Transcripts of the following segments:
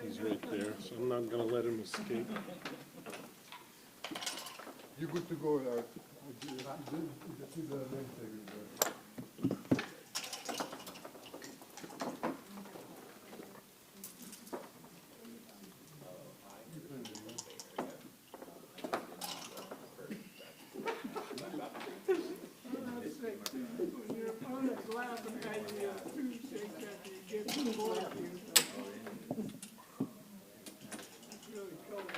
He's right there, so I'm not gonna let him escape. You're good to go, you see the name tag is there. Your opponent's laughing at you, two shakes after you get the ball to you. It's really cold.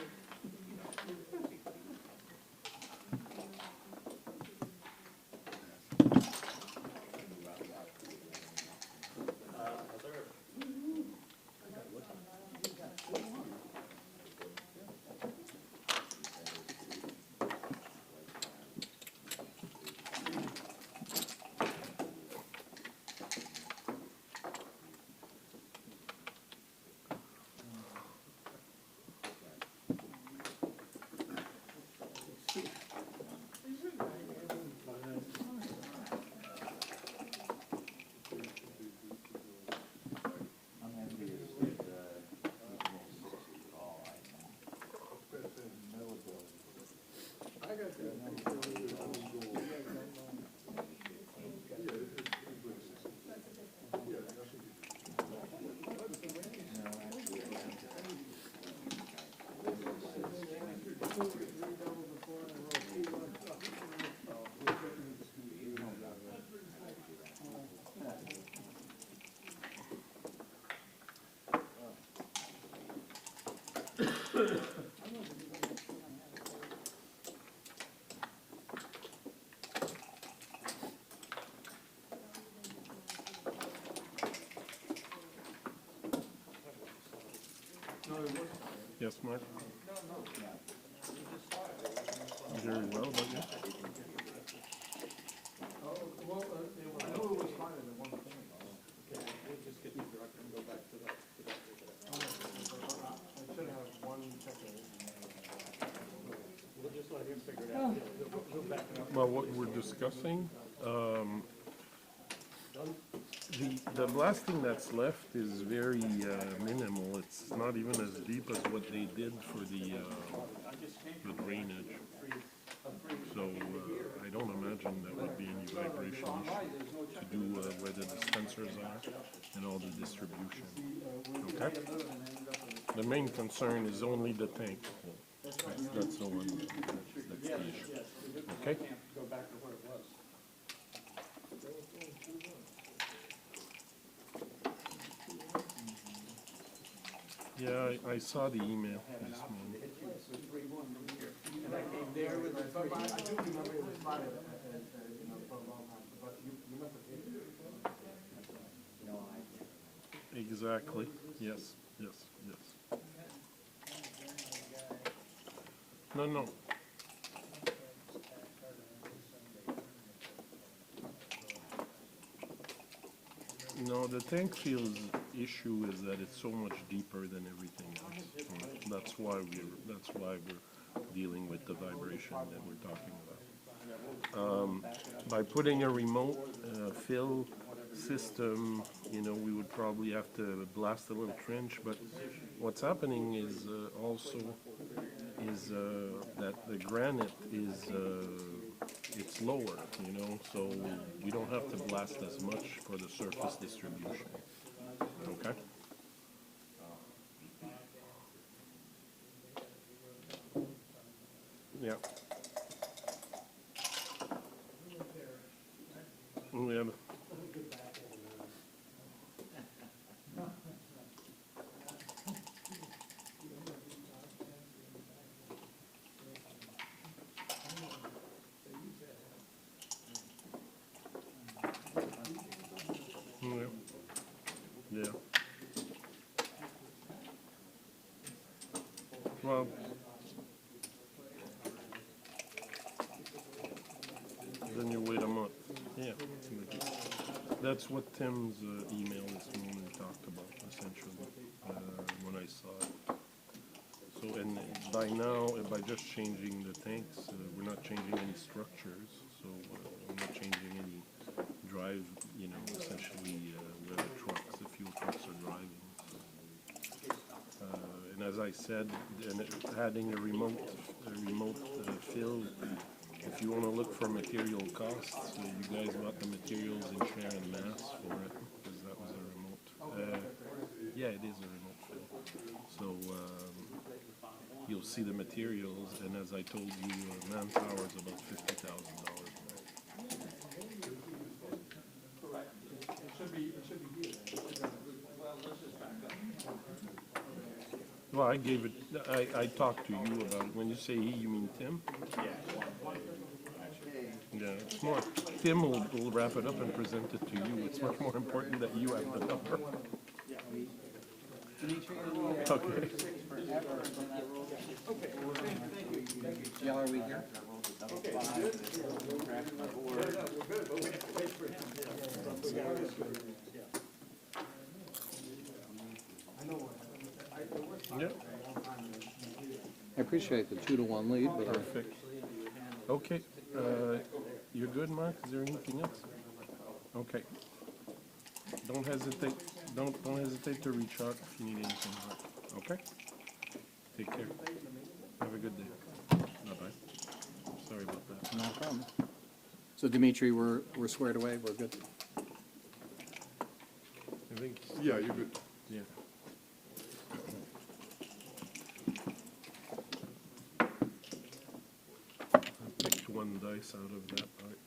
Yes, Mark? Very well, but yeah. Well, I know it was fine at one point. Okay, we'll just get the director and go back to that. I should have one second. We'll just let him figure it out. He'll back it up. Well, what we're discussing, the blasting that's left is very minimal. It's not even as deep as what they did for the drainage. So I don't imagine that would be any vibration issue to do where the dispensers are and all the distribution. Okay? The main concern is only the tank. That's the one. That's the issue. Okay? Go back to where it was. Yeah, I saw the email this morning. And I came there with it, but I do remember it was spotted, for a long time, but you must have taken it. Exactly. Yes, yes, yes. No. No, the tank field's issue is that it's so much deeper than everything else. That's why we're dealing with the vibration that we're talking about. By putting a remote fill system, we would probably have to blast a little trench. But what's happening is that the granite is it's lower, so we don't have to blast as much for the surface distribution. Okay? Yeah. Yeah. Yeah. Well, then you wait a month. Yeah. That's what Tim's email this morning talked about, essentially, when I saw it. So, and by now, by just changing the tanks, we're not changing any structures, so we're not changing any drive, essentially where the fuel trucks are driving. So as I said, and adding a remote fill. If you want to look for material costs, you guys bought the materials in share and mass for it, because that was a remote. Yeah, it is a remote fill. So you'll see the materials, and as I told you, manpower is about $50,000. Well, I gave it, I talked to you about it. When you say he, you mean Tim? Yeah, it's more, Tim will wrap it up and present it to you. It's much more important that you have the number. Okay. Y'all, are we here? Yep, I appreciate the 2-to-1 lead, but perfect. Okay, you're good, Mark? Is there anything else? Okay. Don't hesitate, don't hesitate to reach out if you need anything, Mark. Okay? Take care. Have a good day. Bye-bye. Sorry about that. no problem. So Dimitri, we're squared away, we're good. I think, Yeah, you're good. yeah. I picked one dice out of that, right?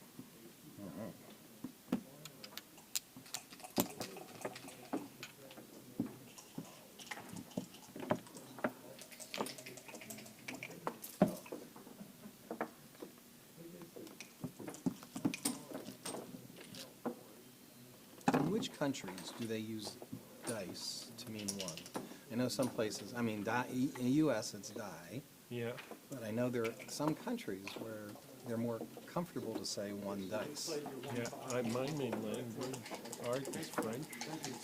In which countries do they use dice to mean one? I know some places, I mean, die, in the US it's die, Yeah, but I know there are some countries where they're more comfortable to say one dice. yeah, my main language, art, is French,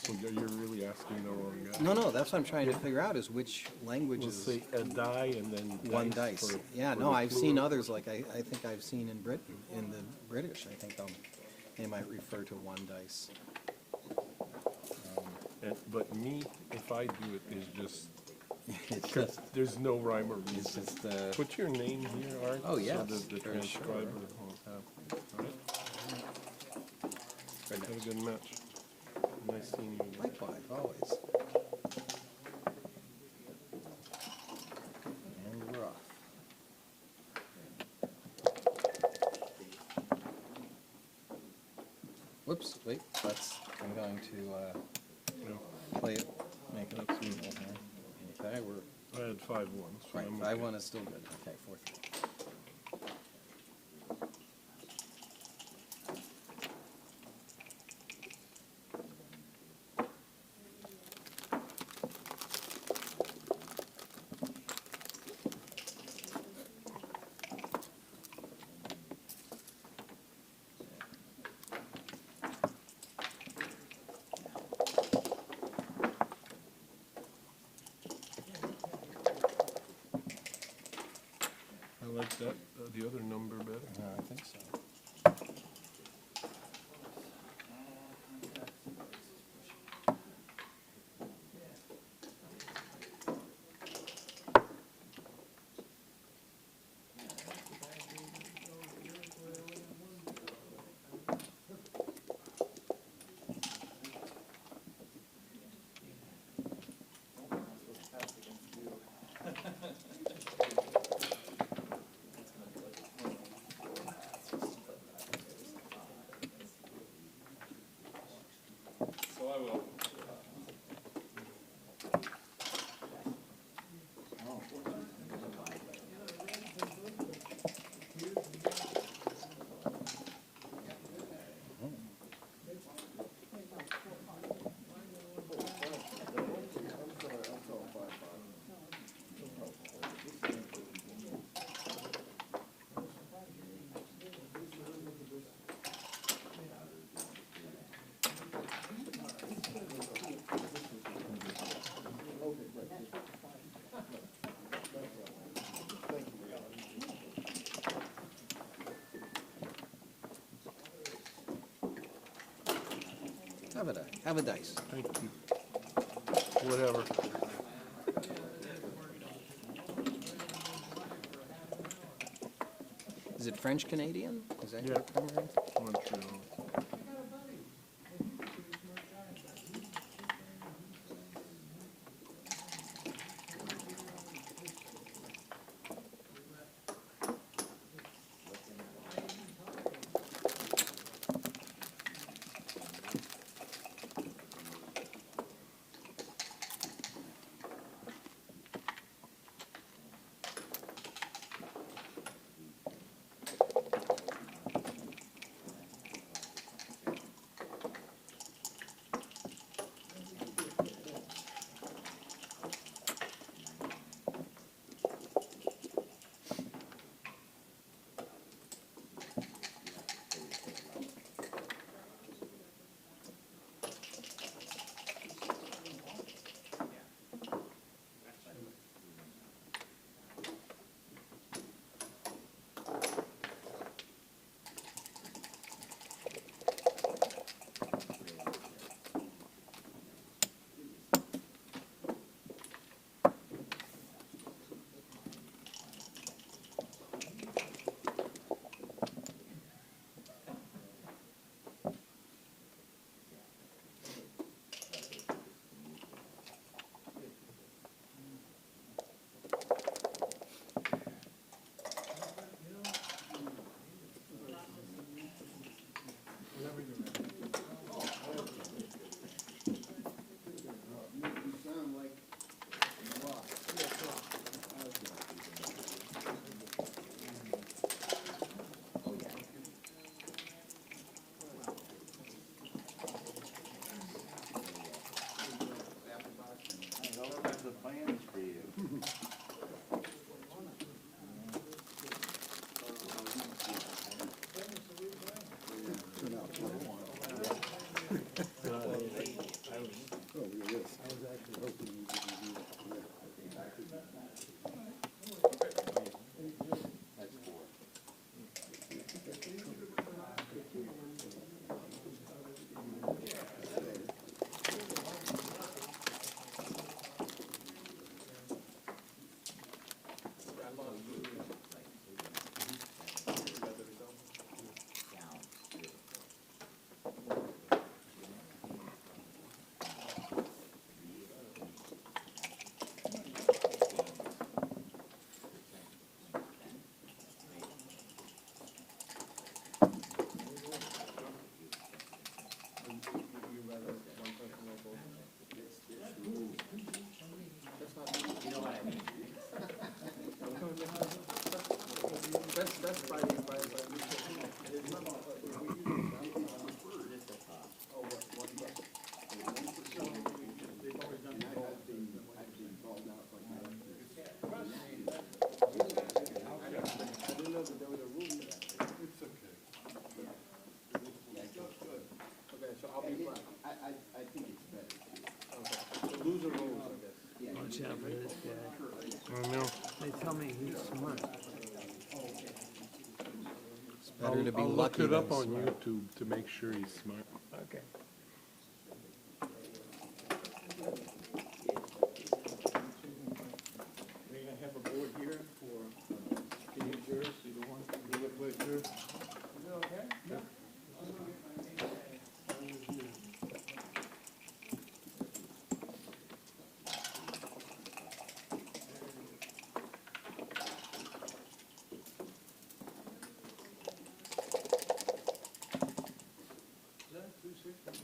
so you're really asking the wrong guy. No, that's what I'm trying to figure out, is which language We'll is say a die and then one dice. for- Yeah, for no, the I've plural. seen others, like I think I've seen in Britain, in the British, I think they might refer to one dice. But me, if I do it, is just, It's just, there's no rhyme or it's reason. just, Put your name here, Art. Oh, yes, So that the for sure. transcriber will have, all right? Have a good match. Nice seeing you. likewise, always. And we're off. Whoops, wait, I'm going to play it, make it up to people here. Okay, we're, I had 5-1, so right, I'm 5-1 okay. is still good, okay, 4-3. I like that, the other number better. I think so. Have a dice. Thank you. Whatever. Is it French Canadian? Is that Yeah. your primary? Montreal. That's Friday, I didn't know that there was a rule. It's okay. Okay, so I'll be fine. I think it's better too. Okay, so lose the rules, I guess. Watch out for this guy. I know. They tell me he's smart. It's better to be I'll look lucky it than up on smart. YouTube to make sure he's smart. Okay. We're gonna have a board here for, can you jurors, either one, you look like jurors? Is it okay? Yeah. Is that 260?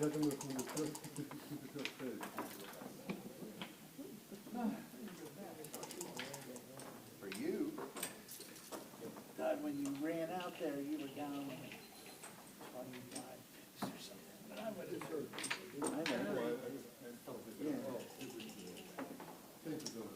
J'attends le conducteur qui peut faire. For you, God, when you ran out there, you were down 25 or something. But I would have. I know. Yeah. this is not.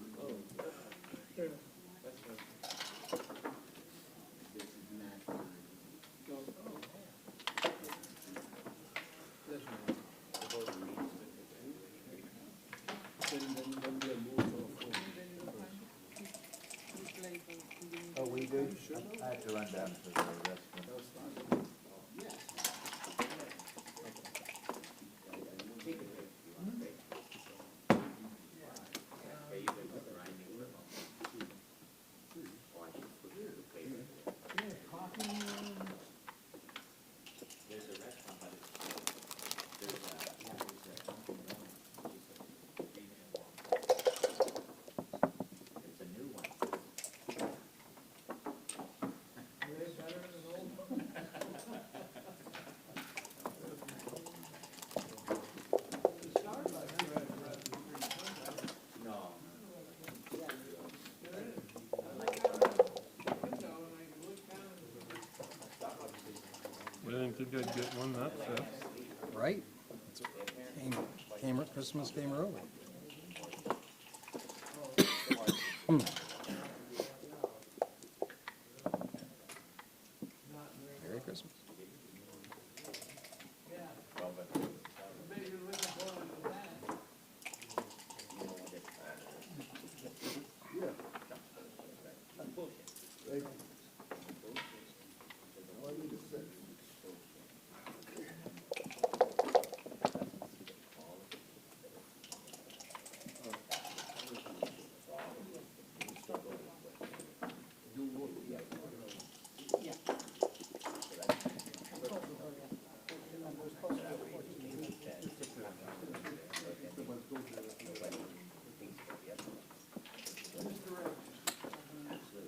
Oh, we do? I have to run down to the restroom. It's a new one. No. I didn't think I'd get one that fast. Right? Christmas came early. Merry Christmas.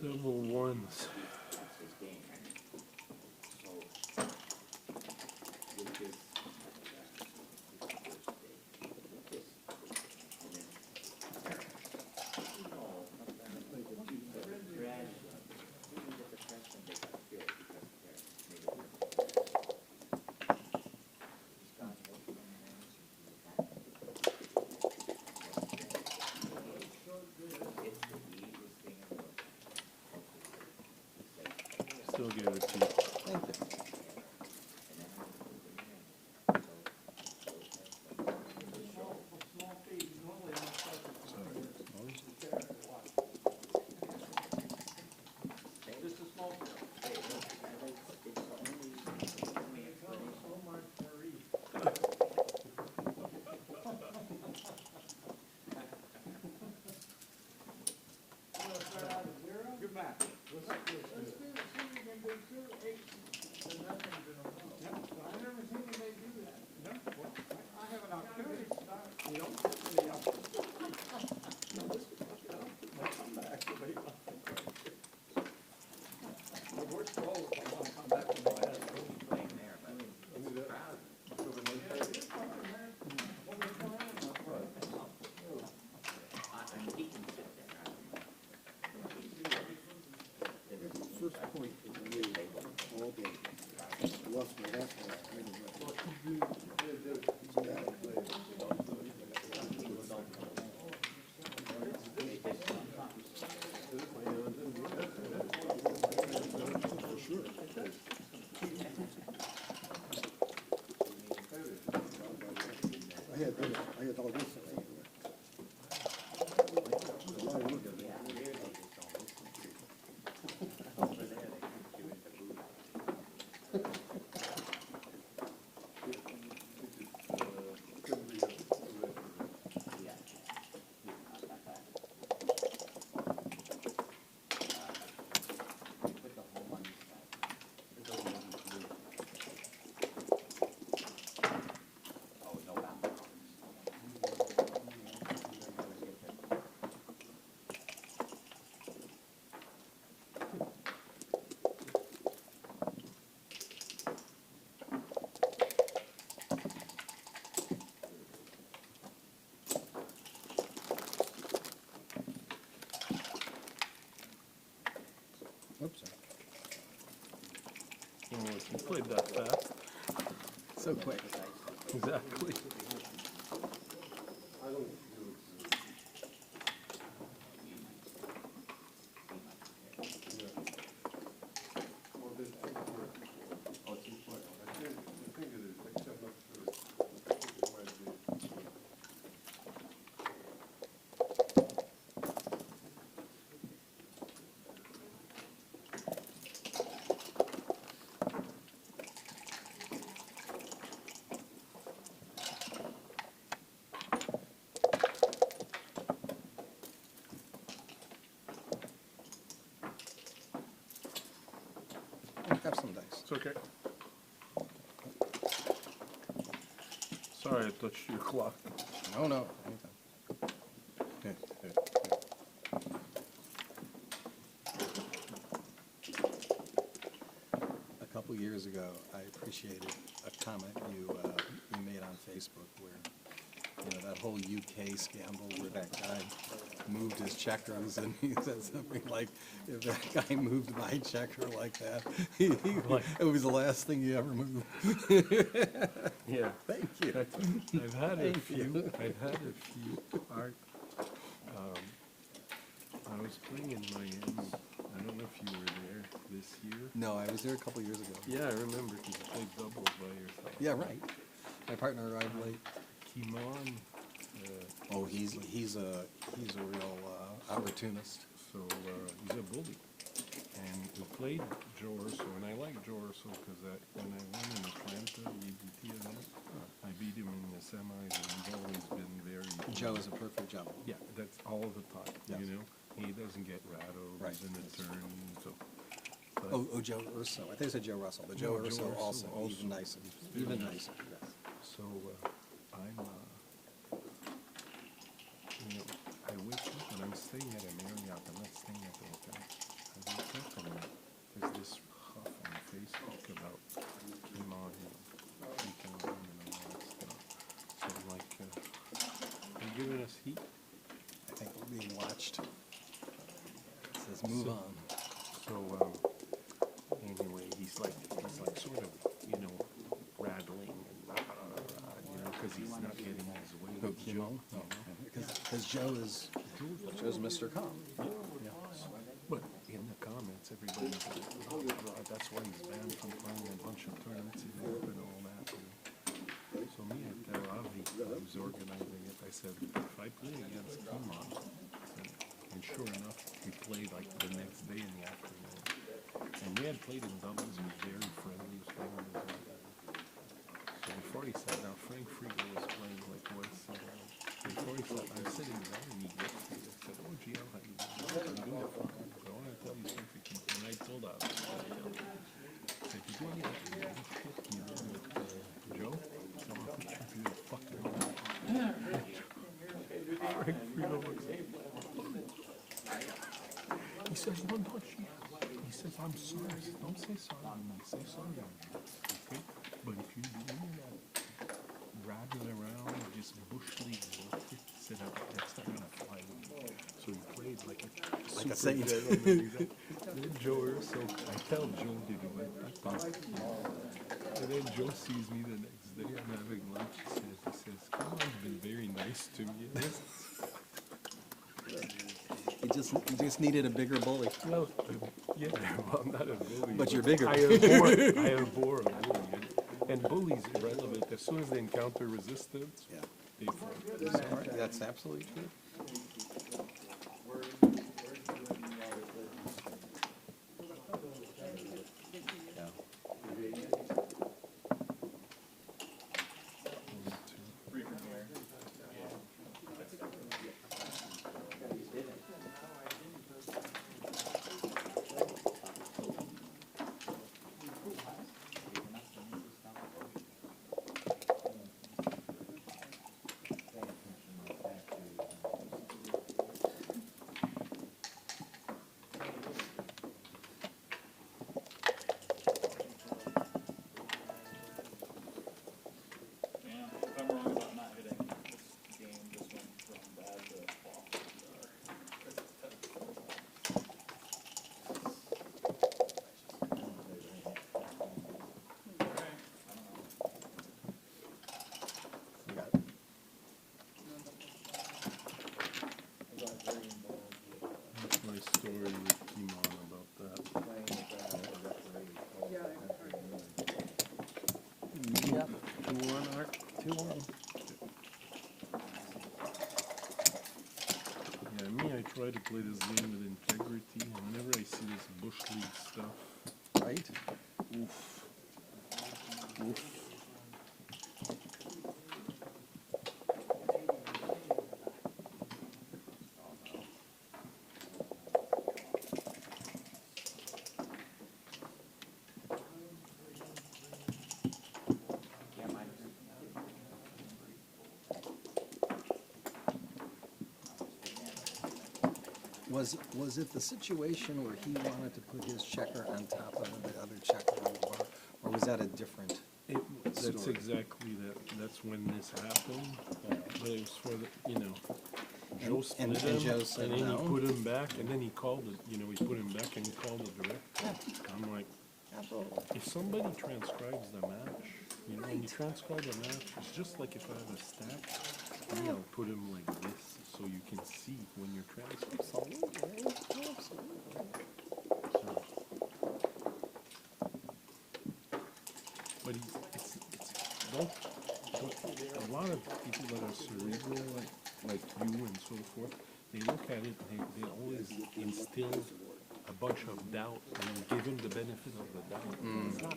Double ones. Still give it to you. Thank you. You're back. I have an opportunity to start, you know, we're slow, I want to come back to my head. Playing there, but it's crowded. And he can sit there. First point is you, all day. Lost my last one. I had all this. You played that fast. So quick. Exactly. Have some dice. It's okay. Sorry, I touched your clock. No, no, anytime. Here, here, here. A couple years ago, I appreciated a comment you made on Facebook where, you know, that whole UK scandal where that guy moved his checkers and he said something like, if that guy moved my checker like that, it was the last thing he ever moved. Yeah. Thank you. I've had a Thank few. you. I've had a few. Art. I was playing in Miami. I don't know if you were there this year. No, I was there a couple years ago. Yeah, I remember because you played doubles by yourself. Yeah, right. My partner arrived late. Kimon. Oh, he's a real opportunist. So he's a bully. And we played Joe Urso, and I like Joe Urso because when I won in Atlanta, the EBT event, I beat him in the semis, and he's always been very... Joe is a perfect jump. Yeah, that's all the time, Yes. you know? He doesn't get rattled, Right. he's in a turn, so... But Oh, Joe Urso. I think I said Joe Russell, but Joe No, Joe Urso Urso also, also. even nicer. Very Even nice. nicer, yes. So I'm, you know, I wake up and I'm staying at a Marriott. I'm not staying at the hotel. I wake up and there's this huff on Facebook about him on taking on and all that stuff. So I'm like, are you giving us heat? I think we're being watched. It says move So- on. So anyway, he's like sort of, you know, rattling and you know, because he's not getting his way. Oh, with Kimo? Joe, you know. Because Joe's Mr. Calm. Yeah. But in the comments, everybody's like, oh, that's why he's banned from playing a bunch of tournaments in Europe and all that. You know. So me, I tell Harvie, who's organizing it, I said, if I play against Kimon, and sure enough, we played like the next day in the afternoon. And we had played in doubles, he was very friendly, he was playing with his So before he sat down, Frank Frigo was playing like once in a while. Before he sat, I'm sitting down and he gets me. I said, oh, GL, how you doing? I'm doing fine. I want to tell you something. And I told her, I said, you do any of that shit you did with Joe? So I'm going to put you in the fucking Frank Frigo looks at me. He says, no, no, he says, I'm sorry. Don't say sorry. Say sorry. Okay? But if you do any of that rattling around, just bush league bullshit, sit up, that's not gonna fly with me. So he played like a super saint. gentleman. Then Joe Urso, I tell Joe to do it. And then Joe sees me the next day, I'm having lunch, he says, come on, he's been very nice to me. He just needed a bigger bully. Well, yeah, well, I'm not a bully. But you're bigger. I abhor a bully. And bullies irrelevant. As soon as they encounter resistance, Yeah. they fight. That's absolutely true. try to play this game with integrity, and whenever I see this bush league stuff, Right? oof. Oof. Was it the situation where he wanted to put his checker on top of the other checker on the bar, or was that a different? That's Story. exactly that. That's when this happened. But it was for the, Joe And- split and him, Joe said and then no. he put him back, and then he called it. He put him back, and he called the director. I'm like, Absolutely. if somebody transcribes the match, when you transcribe a match, it's just like if I have a stack, me, I'll put him like this, so you can see when you're transcribing. Absolutely. Absolutely. But a lot of people that are cerebral, like you and so forth, they look at it, they always instill a bunch of doubt and give him the benefit of the doubt. It's not,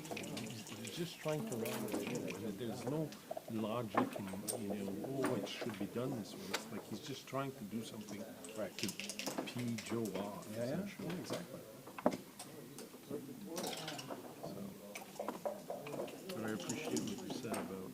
he's just trying to run the show, and there's no logic in, it should be done this way. It's like he's just trying to do something Right. to pee Joe off, Yeah, essentially. exactly. But I appreciate what you said about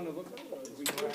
wanna look at it? We can.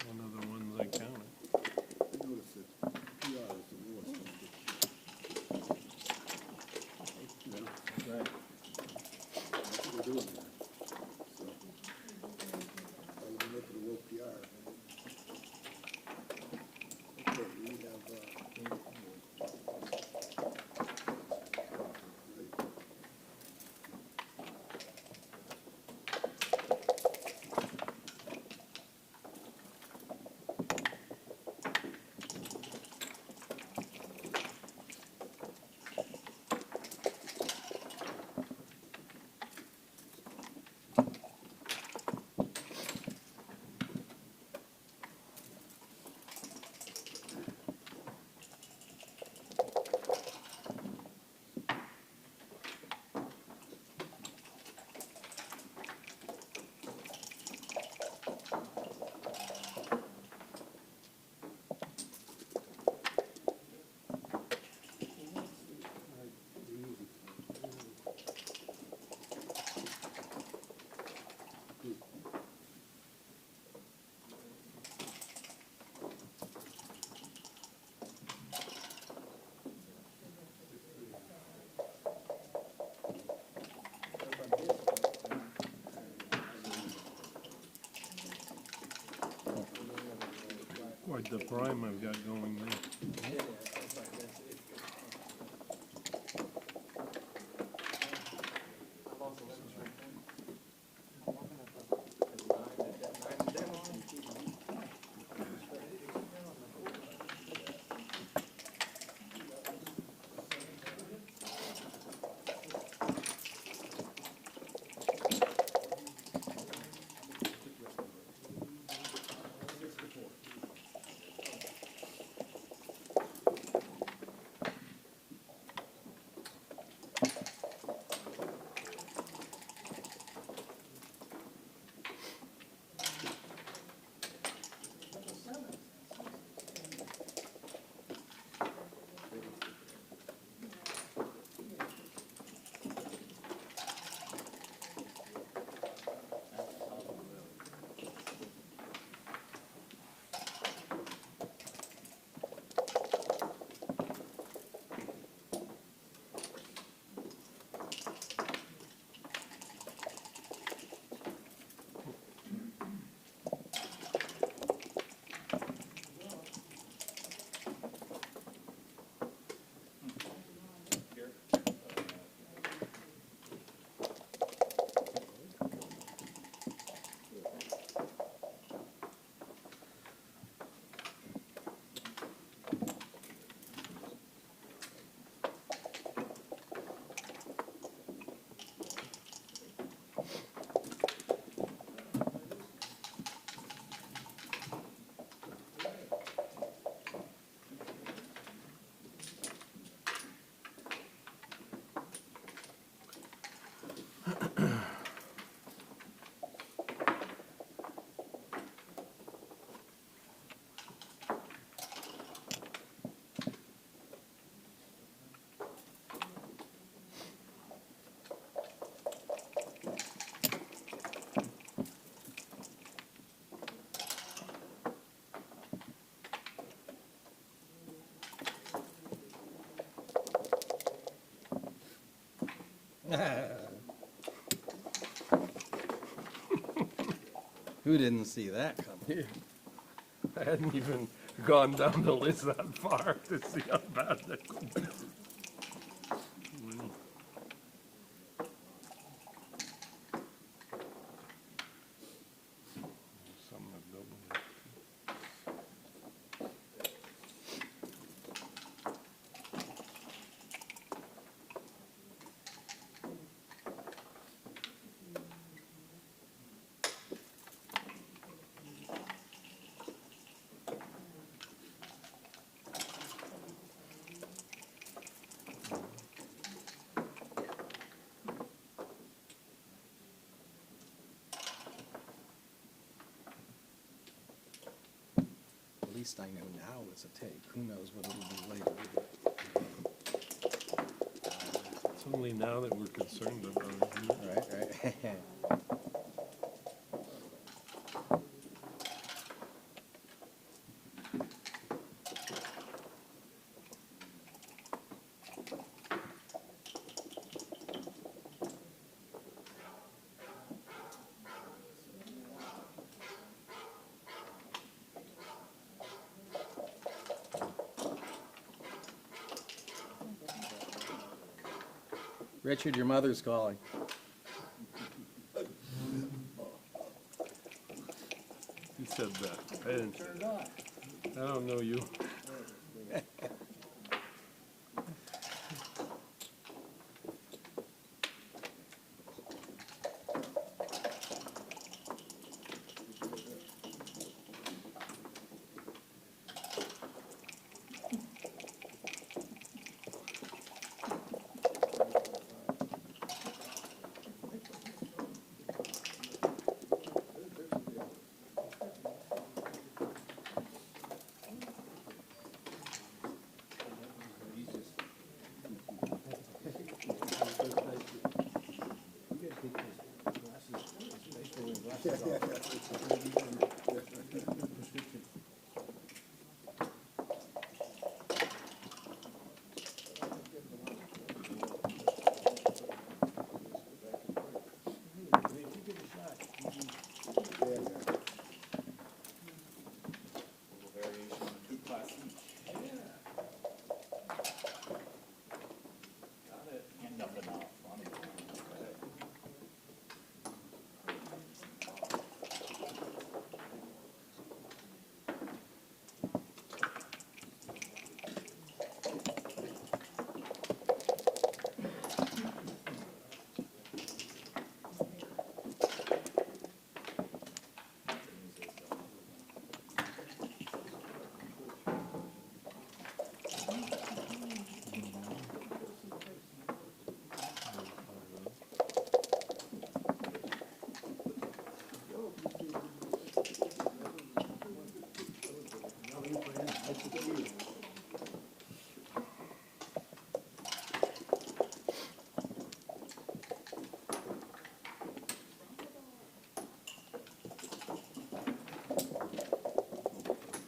One of the ones I counted. Quite the prime I've got going there. Who didn't see that coming? I hadn't even gone down the list that far to see how bad that could be. Well, some have doubled it. At least I know now it's a take. Who knows what it'll be later. It's only now that we're concerned about it. Isn't it? Right, right. Richard, your mother's calling. He said that. I didn't say that. I don't know you.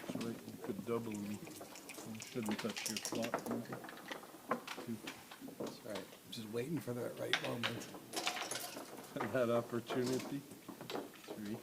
That's right, you could double me. You shouldn't touch your clock. That's right. Just waiting for that right moment. That opportunity. 3.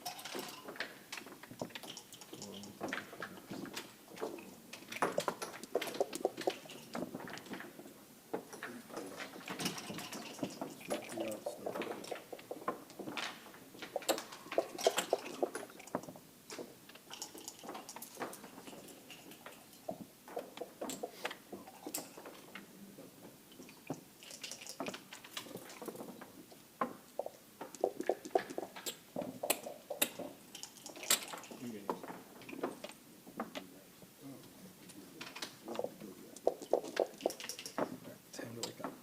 Time to wake up.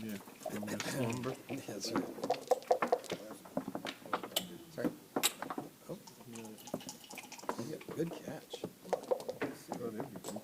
Yeah, from your slumber. That's right. Sorry. Oh, yeah, good catch. Got everything.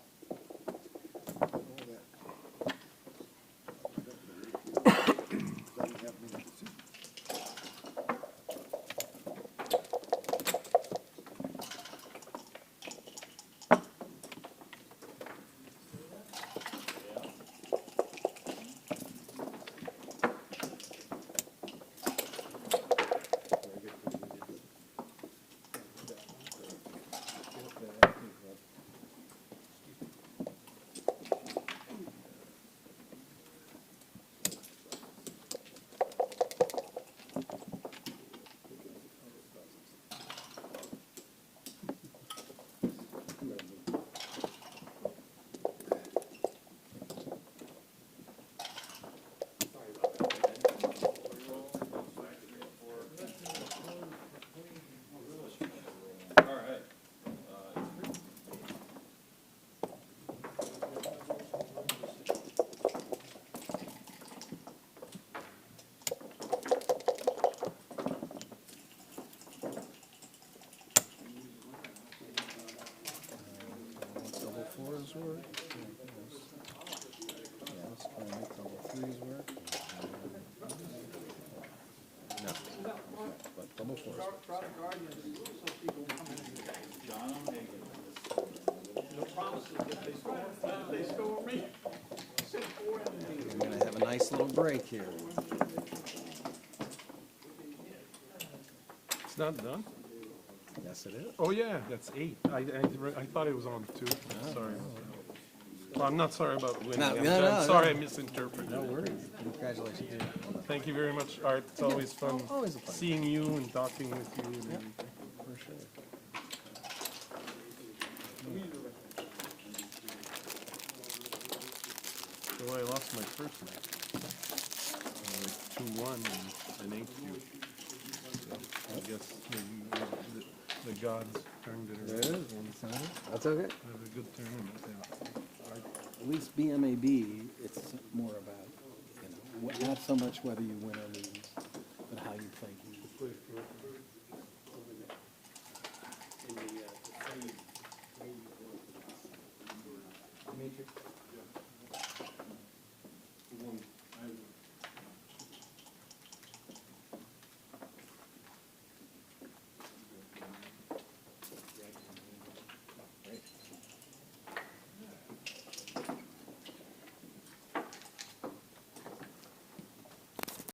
product guardians, so people come in and check. No promises if they score me. Say 4 and We're gonna have a nice little break here. It's not done? Yes, it is. Oh, yeah, that's 8. I thought it was on 2. Sorry. Well, I'm not sorry about winning. No, I'm no, I'm no, sorry I no. misinterpreted No it. worries. Congratulations. Thank you very much, Art. It's always fun Always a pleasure. seeing you and talking with you and Yep. everything. For sure. So I lost my first match. 2-1 and 8-2. So I guess the gods turned it There around. it is. That's okay. Have a good tournament. At least BMAB, it's more about, you know, not so much whether you win or lose, but how you play games. Matrix.